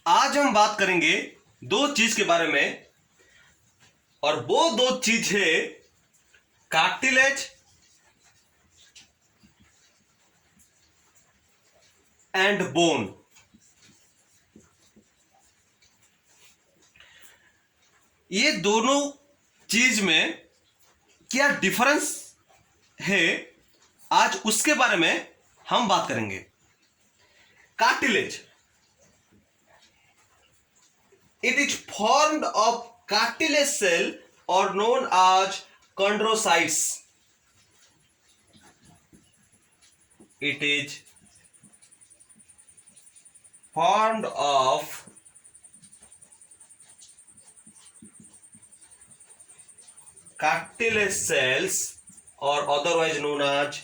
आज हम बात करेंगे दो चीज के बारे में, और वो दो चीज है कार्टिलेज एंड बोन। ये दोनों चीज में क्या डिफरेंस है, आज उसके बारे में हम बात करेंगे। Cartilage, it is formed of cartilage cell or known as chondrocytes. It is formed of cartilage cells or otherwise known as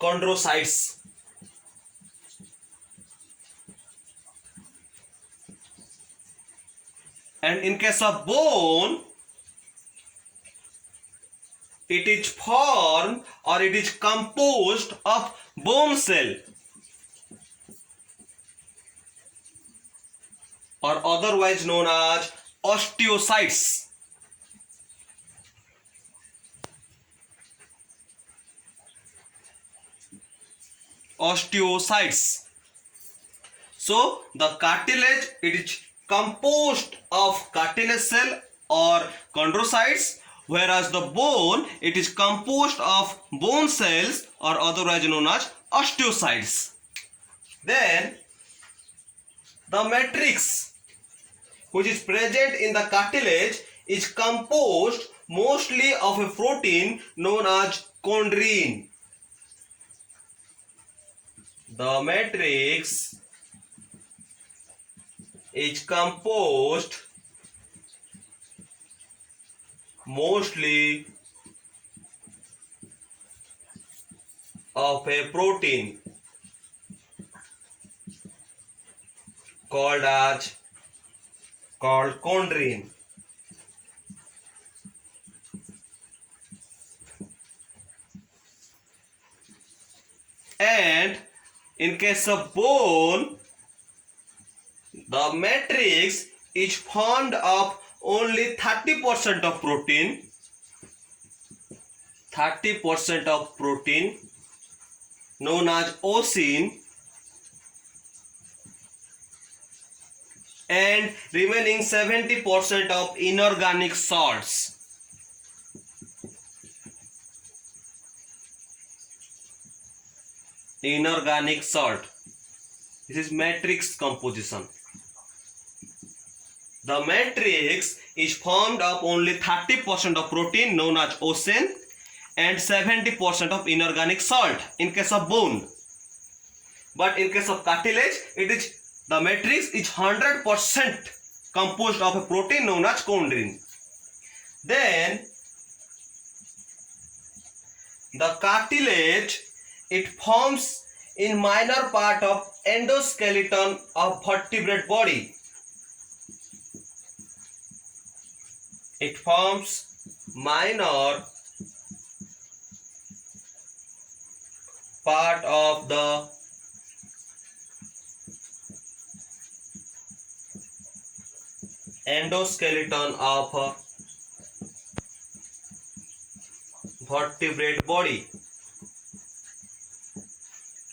chondrocytes. And in case of bone, it is formed or it is composed of bone cell or otherwise known as osteocytes. Osteocytes. So the cartilage, it is composed of cartilage cell or chondrocytes, whereas the bone, it is composed of bone cells or otherwise known as osteocytes. Then the matrix which is present in the cartilage is composed mostly of a protein known as chondrin. The matrix is composed mostly of a protein called chondrin. And in case of bone, the matrix is formed of only 30% of protein, 30% of protein known as osine, and remaining 70% of inorganic salts. Inorganic salt. This is matrix composition. The matrix is formed of only 30% of protein known as osine and 70% of inorganic salt in case of bone. But in case of cartilage, the matrix is 100% composed of a protein known as chondrin. Then the cartilage, it forms in minor part of endoskeleton of vertebrate body. It forms minor part of the endoskeleton of vertebrate body.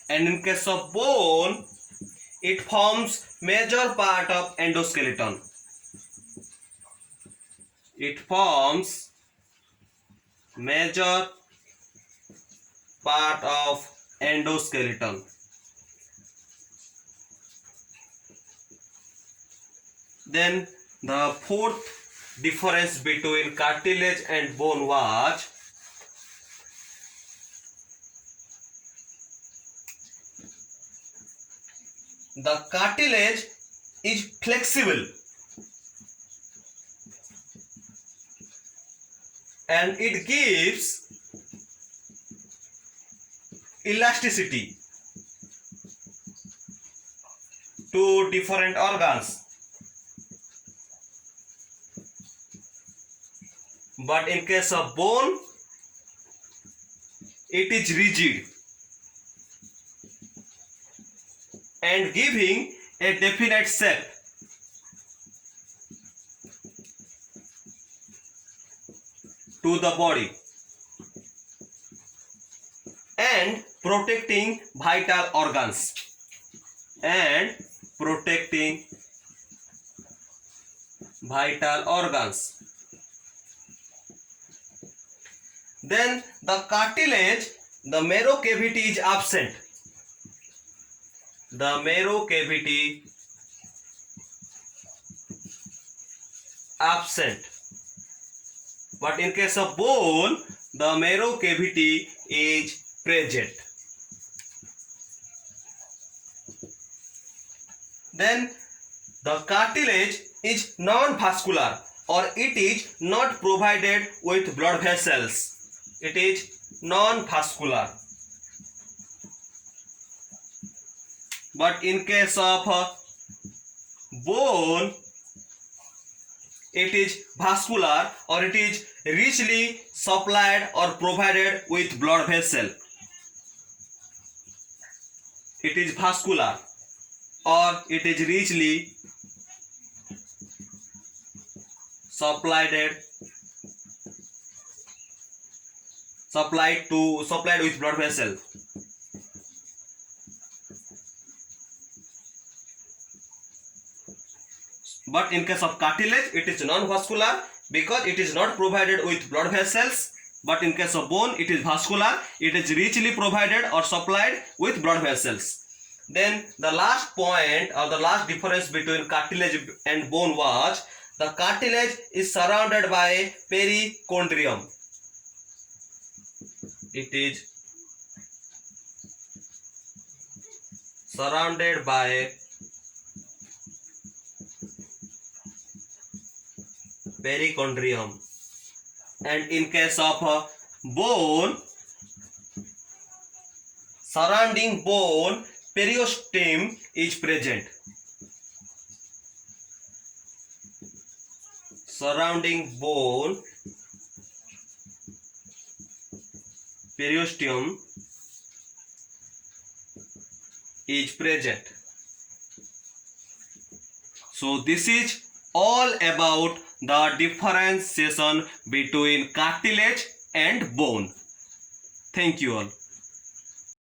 And in case of bone, it forms major part of endoskeleton. It forms major part of endoskeleton. Then the fourth difference between cartilage and bone was the cartilage is flexible and it gives elasticity to different organs. But in case of bone, it is rigid and giving a definite shape. to the body and protecting vital organs and protecting vital organs. Then the cartilage, the marrow cavity is absent. The marrow cavity absent. But in case of bone, the marrow cavity is present. Then the cartilage is non-vascular, or it is not provided with blood vessels. It is non-vascular. But in case of bone, it is vascular, or it is richly supplied or provided with blood vessel. It is vascular, or it is richly supplied with blood vessel. But in case of cartilage, it is non-vascular because it is not provided with blood vessels. But in case of bone, it is vascular. It is richly provided or supplied with blood vessels. Then the last point, or the last difference between cartilage and bone was the cartilage is surrounded by perichondrium. It is surrounded by perichondrium, and in case of bone, surrounding bone, periosteum is present. Surrounding bone, periosteum is present. So this is all about the differentiation between cartilage and bone. Thank you all.